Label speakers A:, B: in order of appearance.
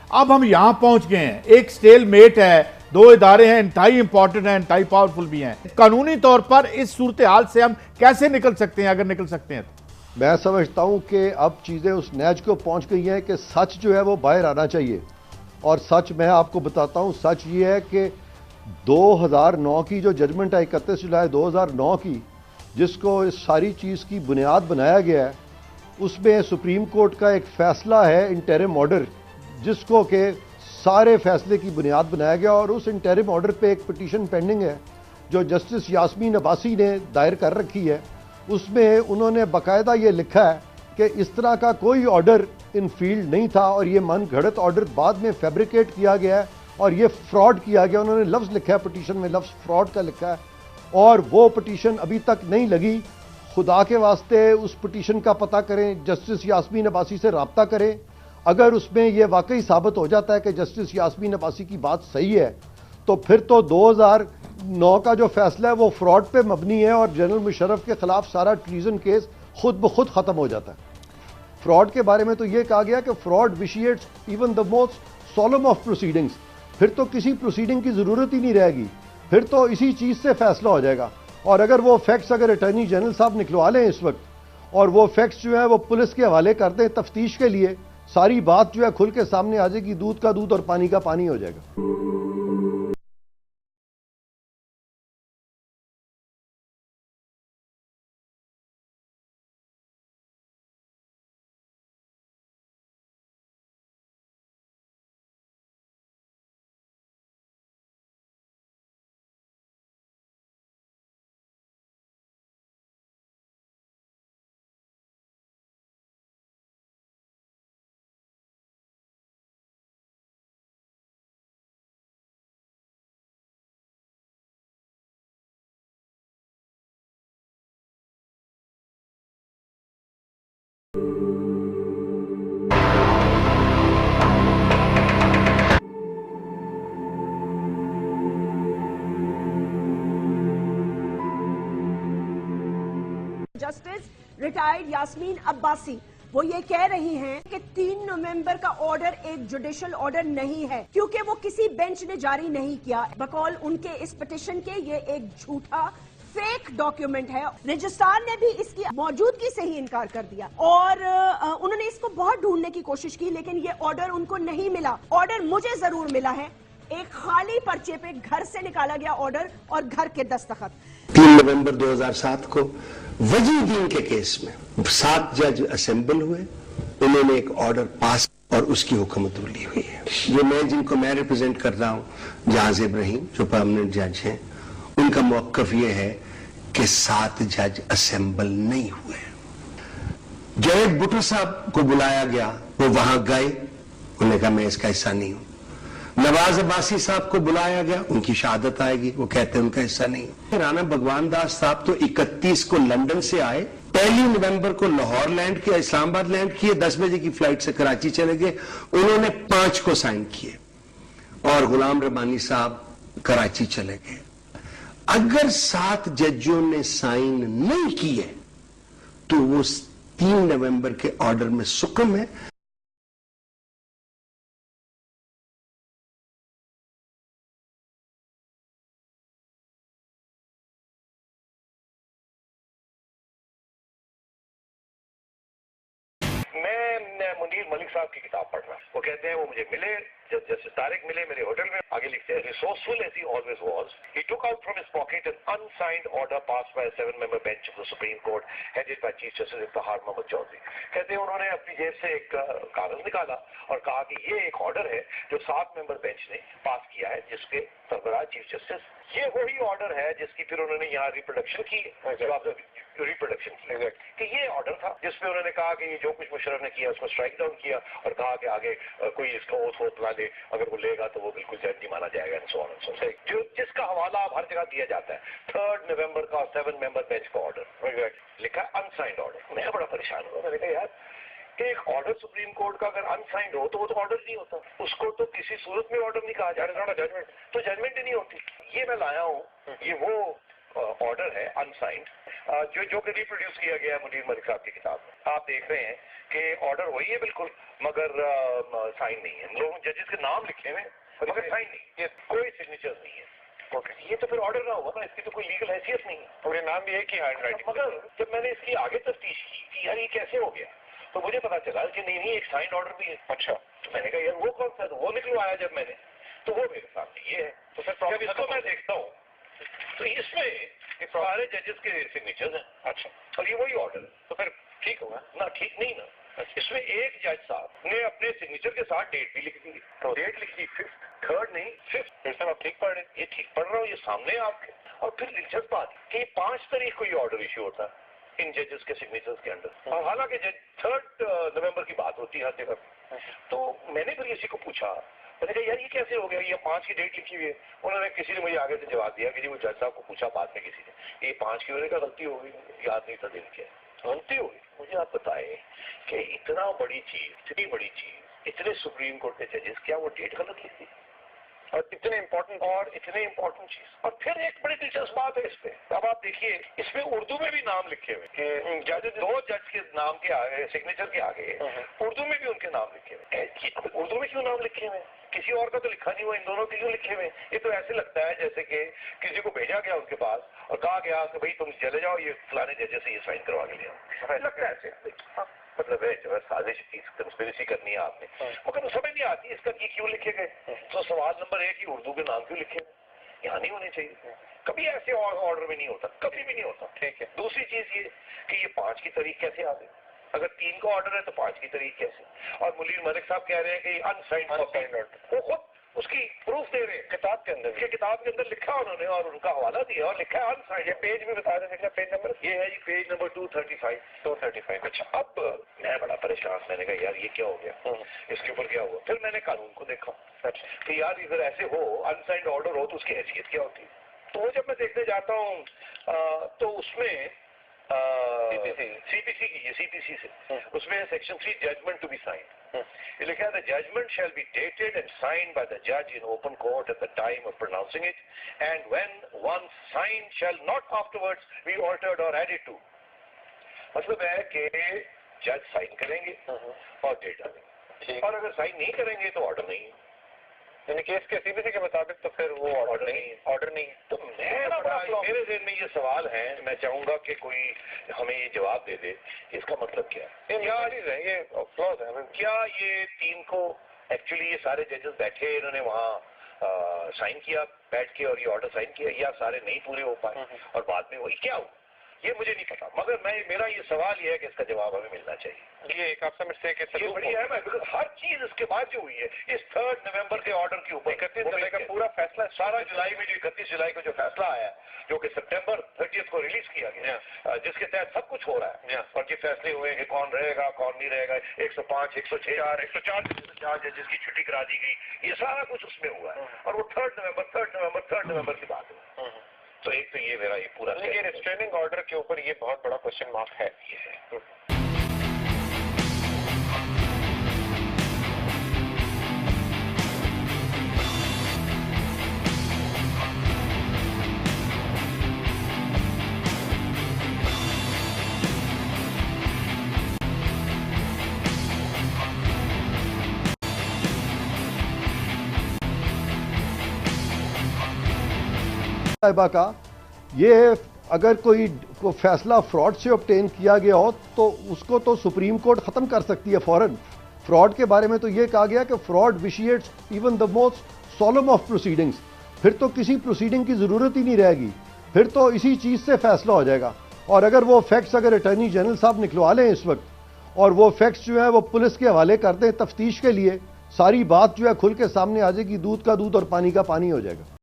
A: اب ہم یہاں پہنچ گئے ہیں، ایک سٹیل میٹ ہے، دو ادارے ہیں انتہائی امپورٹنٹ ہیں، انتہائی پاورفل بھی ہیں. قانونی طور پر اس صورتحال سے ہم کیسے نکل سکتے ہیں اگر نکل سکتے ہیں تو؟
B: میں سمجھتا ہوں کہ اب چیزیں اس نیج کو پہنچ گئی ہیں کہ سچ جو ہے وہ باہر آنا چاہیے. اور سچ میں آپ کو بتاتا ہوں، سچ یہ ہے کہ 2009 کی جو ججمنٹ ہے 31 جولائی 2009 کی، جس کو اس ساری چیز کی بنیاد بنایا گیا ہے، اس میں سپریم کورٹ کا ایک فیصلہ ہے انٹرم آرڈر، جس کو کہ سارے فیصلے کی بنیاد بنایا گیا. اور اس انٹرم آرڈر پہ ایک پٹیشن پینڈنگ ہے جو جسٹس یاسمین عباسی نے دائر کر رکھی ہے. اس میں انہوں نے باقاعدہ یہ لکھا ہے کہ اس طرح کا کوئی آرڈر ان فیلڈ نہیں تھا اور یہ من گھڑت آرڈر بعد میں فیبریکیٹ کیا گیا ہے اور یہ فراڈ کیا گیا. انہوں نے لفظ لکھا ہے پٹیشن میں، لفظ فراڈ کا لکھا ہے، اور وہ پٹیشن ابھی تک نہیں لگی. خدا کے واسطے اس پٹیشن کا پتہ کریں، جسٹس یاسمین عباسی سے رابطہ کریں. اگر اس میں یہ واقعی ثابت ہو جاتا ہے کہ جسٹس یاسمین عباسی کی بات صحیح ہے تو پھر تو 2009 کا جو فیصلہ ہے وہ فراڈ پہ مبنی ہے اور جنرل مشرف کے خلاف سارا ٹریزن کیس خود بخود ختم ہو جاتا ہے. فراڈ کے بارے میں تو یہ کہا گیا کہ fraud vitiates even the most solemn of proceedings. پھر تو کسی پروسیڈنگ کی ضرورت ہی نہیں رہے گی، پھر تو اسی چیز سے فیصلہ ہو جائے گا. اور اگر وہ فیکٹس اگر اٹارنی جنرل صاحب نکلوا لیں اس وقت اور وہ فیکٹس جو ہیں وہ پولیس کے حوالے کر دیں تفتیش کے لیے، ساری بات جو ہے کھل کے سامنے آ جائے گی، دودھ کا دودھ اور پانی کا پانی ہو جائے گا.
C: جسٹس ریٹائرڈ یاسمین عباسی وہ یہ کہہ رہی ہیں کہ 3 نومبر کا آرڈر ایک جوڈیشل آرڈر نہیں ہے کیونکہ وہ کسی بینچ نے جاری نہیں کیا. بقول ان کے اس پٹیشن کے یہ ایک جھوٹا فیک ڈاکیومنٹ ہے. رجسٹرار نے بھی اس کی موجودگی سے ہی انکار کر دیا اور انہوں نے اس کو بہت ڈھونڈنے کی کوشش کی لیکن یہ آرڈر ان کو نہیں ملا. آرڈر مجھے ضرور ملا ہے، ایک خالی پرچے پہ گھر سے نکالا گیا آرڈر اور گھر کے دستخط.
D: 3 نومبر 2007 کو وجیح الدین کے کیس میں 7 جج اسمبل ہوئے، انہوں نے ایک آرڈر پاس اور اس کی حکومت رولی ہوئی ہے. یہ میں جن کو میں ریپرزینٹ کر رہا ہوں، جہاز ابراہیم جو پرماننٹ جج ہیں، ان کا موقف یہ ہے کہ 7 جج اسمبل نہیں ہوئے. جیوید بھٹو صاحب کو بلایا گیا، وہ وہاں گئے، انہوں نے کہا میں اس کا حصہ نہیں ہوں. نواز عباسی صاحب کو بلایا گیا، ان کی شہادت آئے گی، وہ کہتے ہیں ان کا حصہ نہیں. رانا بھگوان داس صاحب تو 31 کو لندن سے آئے، 1 نومبر کو لاہور لینڈ کیا، اسلام آباد لینڈ کیے، 10 بجے کی فلائٹ سے کراچی چلے گئے. انہوں نے 5 کو سائن کیے اور غلام ربانی صاحب کراچی چلے گئے. اگر 7 ججوں نے سائن نہیں کیے تو وہ 3 نومبر کے آرڈر میں سکم ہے.
E: میں منیر ملک صاحب کی کتاب پڑھ رہا ہوں، وہ کہتے ہیں وہ مجھے ملے جب جسٹس طارق ملے میرے ہوٹل میں. آگے لکھتے ہیں resourceful as he always was, he took out from his pocket an unsigned order passed by a 7-member bench of the Supreme Court headed by Chief Justice Iftihar Mohammad Chaudhry. کہتے ہیں انہوں نے اپنی جیب سے ایک کاغذ نکالا اور کہا کہ یہ ایک آرڈر ہے جو 7 ممبر بینچ نے پاس کیا ہے جس کے سربراہ چیف جسٹس. یہ وہی آرڈر ہے جس کی پھر انہوں نے یہاں ریپروڈکشن کی کہ یہ آرڈر تھا جس میں انہوں نے کہا کہ یہ جو کچھ مشرف نے کیا اس کو اسٹرائک ڈاؤن کیا اور کہا کہ آگے کوئی اس کا اوتھ نہ لے، اگر وہ لے گا تو وہ بالکل جج نہیں مانا جائے گا. جس کا حوالہ اب ہر جگہ دیا جاتا ہے 3 نومبر کا 7 ممبر بینچ کا آرڈر لکھا ہے انسائنڈ آرڈر. میں بڑا پریشان ہوا، میں نے کہا یار ایک آرڈر سپریم کورٹ کا اگر انسائنڈ ہو تو وہ تو آرڈر نہیں ہوتا، اس کو تو کسی صورت میں آرڈر نہیں کہا جائے گا، ججمنٹ تو ججمنٹ ہی نہیں ہوتی. یہ میں لایا ہوں، یہ وہ ऑर्डर है अनसाइंड, जो कि रिप्रोड्यूस किया गया है मुनीर मलिक साहब की किताब में। आप देख रहे हैं कि ऑर्डर वही है बिल्कुल, मगर साइन नहीं है। लोग जजेस के नाम लिखे हुए मगर साइन नहीं, ये कोई सिग्नेचर नहीं है। ओके, ये तो फिर ऑर्डर ना हुआ ना, इसकी तो कोई लीगल हैसियत नहीं है। और ये नाम भी है कि हैंड राइटिंग। मगर जब मैंने इसकी आगे तफ्तीश की कि यार ये कैसे हो गया, तो मुझे पता चला कि नहीं एक साइंड ऑर्डर भी है। अच्छा, तो मैंने कहा यार वो कौन सा, तो वो निकलवाया जब मैंने, तो वो मेरे सामने ये है। तो फिर जब इसको मैं देखता हूँ तो इसमें सारे जजेस के सिग्नेचर्स हैं। अच्छा, और ये वही ऑर्डर है, तो फिर ठीक होगा ना? ठीक नहीं ना। इसमें एक जज साहब ने अपने सिग्नेचर के साथ डेट भी लिख दी, तो डेट लिख दी 5th, 3rd नहीं 5th। फिर से आप ठीक पढ़ रहे हैं, ये ठीक पढ़ रहा हूँ, ये सामने आपके। और फिर दिलचस्प बात कि 5 तारीख को ये ऑर्डर इश्यू होता है इन जजेस के सिग्नेचर्स के अंडर, और हालांकि 3rd नवंबर की बात होती है हर जगह। तो मैंने फिर किसी को पूछा, मैंने कहा यार ये कैसे हो गया, ये 5 की डेट लिखी हुई है। उन्होंने किसी ने मुझे आगे से जवाब दिया कि जी वो जज साहब को पूछा बाद में किसी ने, ये 5 की होने का गलती हो गई, याद नहीं था दिन क्या गलती हो गई। मुझे आप बताएं कि इतना बड़ी चीज, इतनी बड़ी चीज, इतने सुप्रीम कोर्ट के जजेस, क्या वो डेट गलत लिखती? और इतने इम्पोर्टेंट चीज। और फिर एक बड़ी दिलचस्प बात है इस पे, अब आप देखिए इसमें उर्दू में भी नाम लिखे हुए कि जज, 2 जज के नाम के आगे, सिग्नेचर के आगे उर्दू में भी उनके नाम लिखे हुए। उर्दू में क्यों नाम लिखे हुए? किसी और का तो लिखा नहीं हुआ, इन दोनों के क्यों लिखे हुए? ये तो ऐसे लगता है जैसे कि किसी को भेजा गया उनके पास और कहा गया कि भाई तुम चले जाओ, ये फलाने जजेस से ये साइन करवा के ले आओ। लगता है ऐसे, मतलब है जो है साजिश की, कंस्पिरेसी करनी है आपने, मगर समझ नहीं आती इसका कि क्यों लिखे गए। तो सवाल नंबर 1 कि उर्दू के नाम क्यों लिखे गए, यहाँ नहीं होने चाहिए। कभी ऐसे ऑर्डर में नहीं होता, कभी भी नहीं होता। ठीक है, दूसरी चीज ये कि ये 5 की तारीख कैसे आ गई? अगर 3 का ऑर्डर है तो 5 की तारीख कैसे? और मुनीर मलिक साहब कह रहे हैं कि अनसाइंड ऑर्डर, वो खुद उसकी प्रूफ दे रहे हैं किताब के अंदर। ये किताब के अंदर लिखा उन्होंने और उनका हवाला दिया और लिखा है अनसाइंड। ये पेज भी बता दें, देखना पेज नंबर, ये है जी पेज नंबर 235। अच्छा, अब मैं बड़ा परेशान, मैंने कहा यार ये क्या हो गया, इसके ऊपर क्या हुआ? फिर मैंने कानून को देखा कि यार इधर ऐसे हो, अनसाइंड ऑर्डर हो तो उसकी हैसियत क्या होती है। तो वो जब मैं देखने जाता हूँ तो उसमें सीपीसी की, सीपीसी से उसमें section 3 judgement to be sign, ये लिखा है the judgement shall be dated and signed by the जज in open court at the time of pronouncing it and when one sign shall not afterwards be altered or added to. मतलब है कि जज sign करेंगे और date डालेंगे, और अगर साइन नहीं करेंगे तो ऑर्डर नहीं है। यानी केस के सीबीसी के मुताबिक तो फिर वो ऑर्डर नहीं। तो मेरे ज़हन में ये सवाल है, मैं चाहूंगा कि कोई हमें ये जवाब दे दे, इसका मतलब क्या है, ये फ्लॉज है। क्या ये 3 को एक्चुअली ये सारे जजेस बैठे, इन्होंने वहाँ साइन किया बैठ के और ये ऑर्डर साइन किया, या सारे नहीं पूरे हो पाए और बाद में वही क्या हुआ, ये मुझे नहीं पता। मगर मेरा ये सवाल ये है कि इसका जवाब हमें मिलना चाहिए। ये एक आपसे मिस्टेक है, ये बड़ी अहम है, बिकॉज हर चीज इसके बाद जो हुई है इस 3rd नवंबर के ऑर्डर के ऊपर 31 जुलाई का पूरा फैसला, सारा जुलाई में जो 31 जुलाई को जो फैसला आया जो कि सितंबर 30 को रिलीज किया गया, जिसके तहत सब कुछ हो रहा है और ये फैसले हुए कि कौन रहेगा कौन नहीं रहेगा, 105, 104 जजेस की छुट्टी करा दी गई, ये सारा कुछ उसमें हुआ है। और वो 3rd नवंबर की बात है। तो एक तो ये मेरा ये पूरा रिस्ट्रेनिंग ऑर्डर के ऊपर ये बहुत बड़ा क्वेश्चन मार्क है। ये है
B: साहिबा का, ये अगर कोई फैसला फ्रॉड से ऑब्टेन किया गया हो तो उसको तो सुप्रीम कोर्ट खत्म कर सकती है फौरन। फ्रॉड के बारे में तो ये कहा गया कि fraud vitiates even the most solemn of proceedings, फिर तो किसी प्रोसीडिंग की जरूरत ही नहीं रहेगी, फिर तो इसी चीज से फैसला हो जाएगा। और अगर वो फैक्ट्स अगर अटॉर्नी जनरल साहब निकलवा लें इस वक्त, और वो फैक्ट्स जो है वो पुलिस के हवाले कर दें तफ्तीश के लिए, सारी बात जो है खुल के सामने आ जाएगी, दूध का दूध और पानी का पानी हो जाएगा।